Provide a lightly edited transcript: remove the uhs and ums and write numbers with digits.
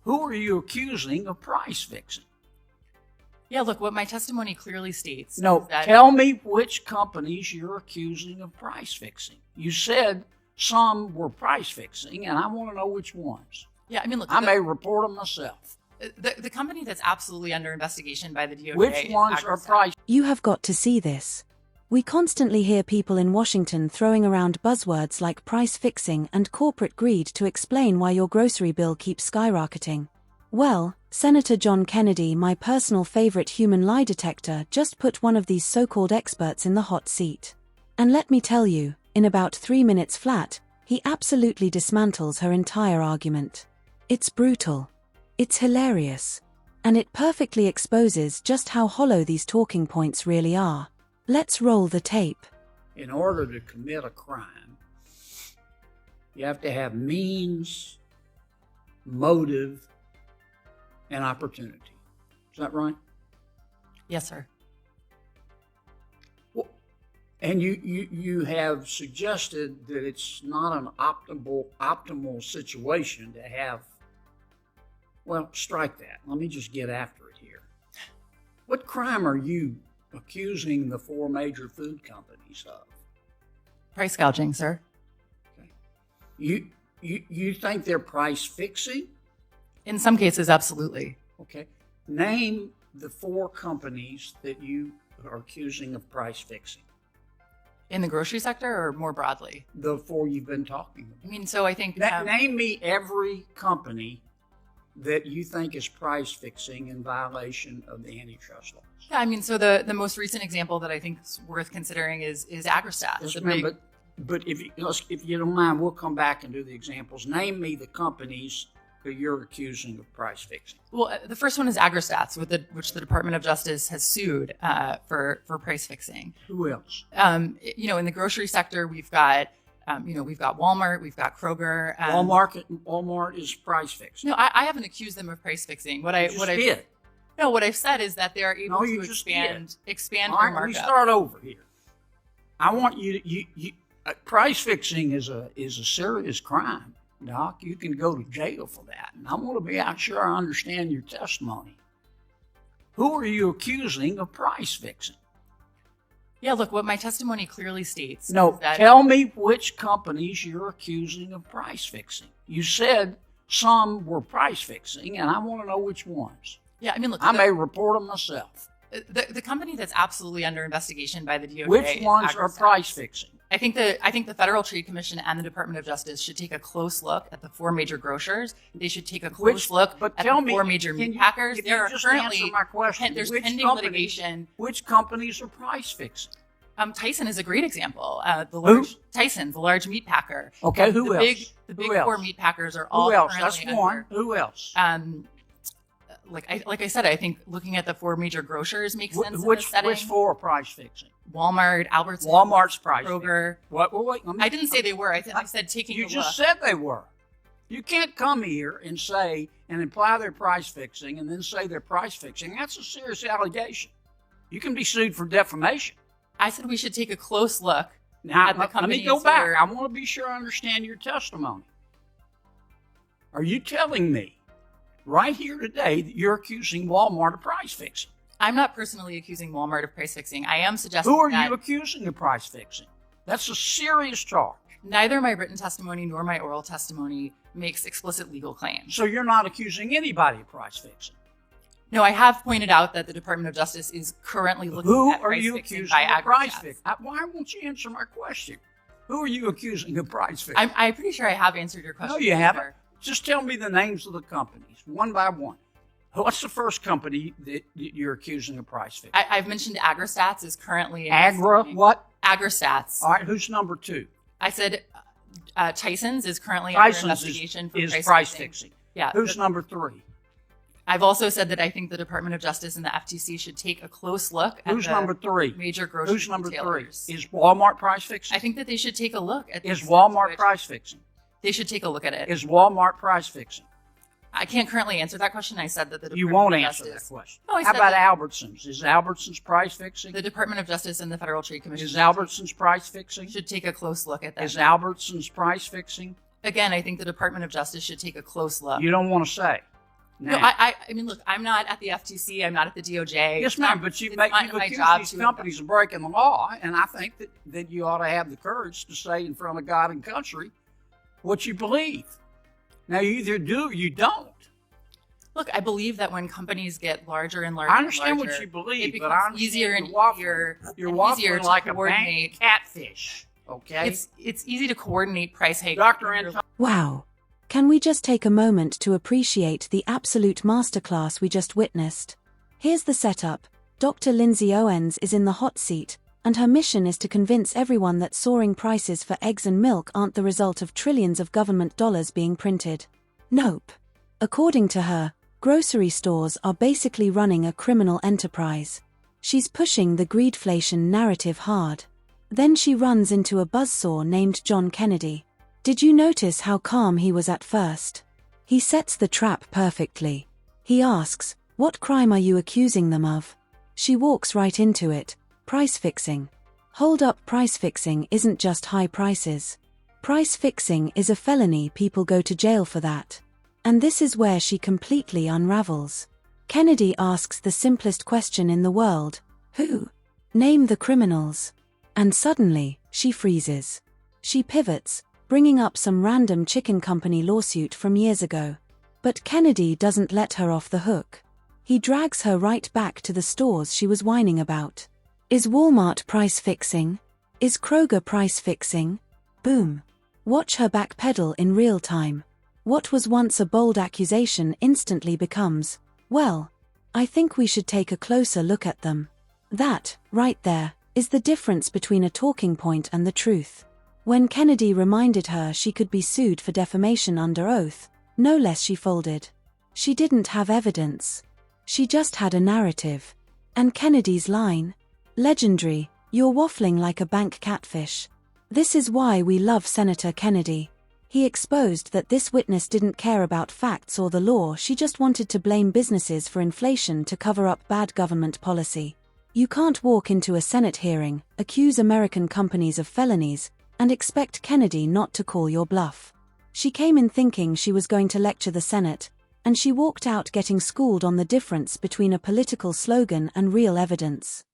Who are you accusing of price fixing? Yeah, look, what my testimony clearly states No, is that... Tell me which companies you're accusing of price fixing. You said some were price fixing, and I want to know which ones. Yeah, I mean, look, I may report them myself. The company that's absolutely under investigation by the DOJ. Which ones are price? You have got to see this. We constantly hear people in Washington throwing around buzzwords like price fixing and corporate greed to explain why your grocery bill keeps skyrocketing. Well, Senator John Kennedy, my personal favorite human lie detector, just put one of these so-called experts in the hot seat. And let me tell you, in about 3 minutes flat, he absolutely dismantles her entire argument. It's brutal. It's hilarious. And it perfectly exposes just how hollow these talking points really are. Let's roll the tape. In order to commit a crime, you have to have means, motive, and opportunity. Is that right? Yes, sir. Well, and you have suggested that it's not an optimal situation to have. Well, strike that. Let me just get after it here. What crime are you accusing the 4 major food companies of? Price gouging, sir. Okay. You think they're price fixing? In some cases, absolutely. Okay. Name the 4 companies that you are accusing of price fixing. In the grocery sector or more broadly? The 4 you've been talking about. I mean, so I think... Name me every company that you think is price fixing in violation of the antitrust laws. Yeah, I mean, so the most recent example that I think is worth considering is Agrostat. Yes, ma'am, but if you don't mind, we'll come back and do the examples. Name me the companies that you're accusing of price fixing. Well, the first one is Agrostats, which the Department of Justice has sued for price fixing. Who else? In the grocery sector, we've got Walmart, we've got Kroger. Walmart is price fixing. No, I haven't accused them of price fixing. What I've said is that they are able to expand All right, their markup. Let me start over here. I want you price fixing is a serious crime, Doc. You can go to jail for that. And I want to be sure I understand your testimony. Who are you accusing of price fixing? Yeah, look, what my testimony clearly states No, is that... Tell me which companies you're accusing of price fixing. You said some were price fixing, and I want to know which ones. Yeah, I mean, look... I may report them myself. The company that's absolutely under investigation by the DOJ... Which ones are price fixing? I think the Federal Trade Commission and the Department of Justice should take a close look at the 4 major grocers. They should take a close look at the 4 major meat packers. There are currently there's pending litigation. Which companies are price fixing? Tyson is a great example. Tyson, the large meat packer. Okay, who else? The big 4 meat packers are all Who else? currently That's one. under. Who else? Like I said, I think looking at the 4 major grocers makes sense. Which 4 are price fixing? Walmart, Albertsons, Walmart's price Kroger. Fixing. Wait. I didn't say they were. I said taking a look. You just said they were. You can't come here and say and imply they're price fixing and then say they're price fixing. That's a serious allegation. You can be sued for defamation. I said we should take a close look now, at the companies. Let me go back. I want to be sure I understand your testimony. Are you telling me right here today that you're accusing Walmart of price fixing? I'm not personally accusing Walmart of price fixing. I am suggesting Who are you accusing of price fixing? That's a serious charge. Neither my written testimony nor my oral testimony makes explicit legal claims. So you're not accusing anybody of price fixing? No, I have pointed out that the Department of Justice is currently looking at price fixing by Agrostat. Price fixing? Why won't you answer my question? Who are you accusing of price fixing? I'm pretty sure I have answered your question. No, you haven't. Just tell me the names of the companies, one by one. What's the first company that you're accusing of price fixing? I've mentioned Agrostats is currently... What? Agrostats. All right, who's number 2? I said Tyson's is currently under investigation for price fixing. Yeah. Who's number 3? I've also said that I think the Department of Justice and the FTC should take a close look at Who's number 3? Major grocery Who's number retailers. 3? Is Walmart price fixing? I think that they should take a look at Is Walmart price fixing? They should take a look at it. Is Walmart price fixing? I can't currently answer that question. I said that the Department You won't of answer Justice, that question. No, How about Albertsons? Is Albertsons price fixing? The Department of Justice and the Federal Trade Commission Is Albertsons price fixing? should take a close look at that. Is Albertsons price fixing? Again, I think the Department of Justice should take a close look. You don't want to say. Now, No, I mean, look, I'm not at the FTC. I'm not at the DOJ. yes, ma'am, but you've my accused job these to companies of breaking the law, and I think that you ought to have the courage to say in front of God and country what you believe. Now, you either do or you don't. Look, I believe that when companies get larger and larger, I understand and larger, what you believe, it but I becomes understand easier and you're easier waffling to like a coordinate. bank catfish. Okay, It's easy to coordinate price hikes. Dr. Anton. Wow. Can we just take a moment to appreciate the absolute masterclass we just witnessed? Here's the setup. Dr. Lindsay Owens is in the hot seat, and her mission is to convince everyone that soaring prices for eggs and milk aren't the result of trillions of government dollars being printed. Nope. According to her, grocery stores are basically running a criminal enterprise. She's pushing the greedflation narrative hard. Then she runs into a buzzsaw named John Kennedy. Did you notice how calm he was at first? He sets the trap perfectly. He asks, "What crime are you accusing them of?" She walks right into it. Price fixing. Hold up, price fixing isn't just high prices. Price fixing is a felony, people go to jail for that. And this is where she completely unravels. Kennedy asks the simplest question in the world. Who? Name the criminals. And suddenly, she freezes. She pivots, bringing up some random chicken company lawsuit from years ago. But Kennedy doesn't let her off the hook. He drags her right back to the stores she was whining about. Is Walmart price fixing? Is Kroger price fixing? Boom. Watch her backpedal in real time. What was once a bold accusation instantly becomes, well, I think we should take a closer look at them. That, right there, is the difference between a talking point and the truth. When Kennedy reminded her she could be sued for defamation under oath, no less, she folded. She didn't have evidence. She just had a narrative. And Kennedy's line? Legendary, "You're waffling like a bank catfish." This is why we love Senator Kennedy. He exposed that this witness didn't care about facts or the law, she just wanted to blame businesses for inflation to cover up bad government policy. You can't walk into a Senate hearing, accuse American companies of felonies, and expect Kennedy not to call your bluff. She came in thinking she was going to lecture the Senate, and she walked out getting schooled on the difference between a political slogan and real evidence.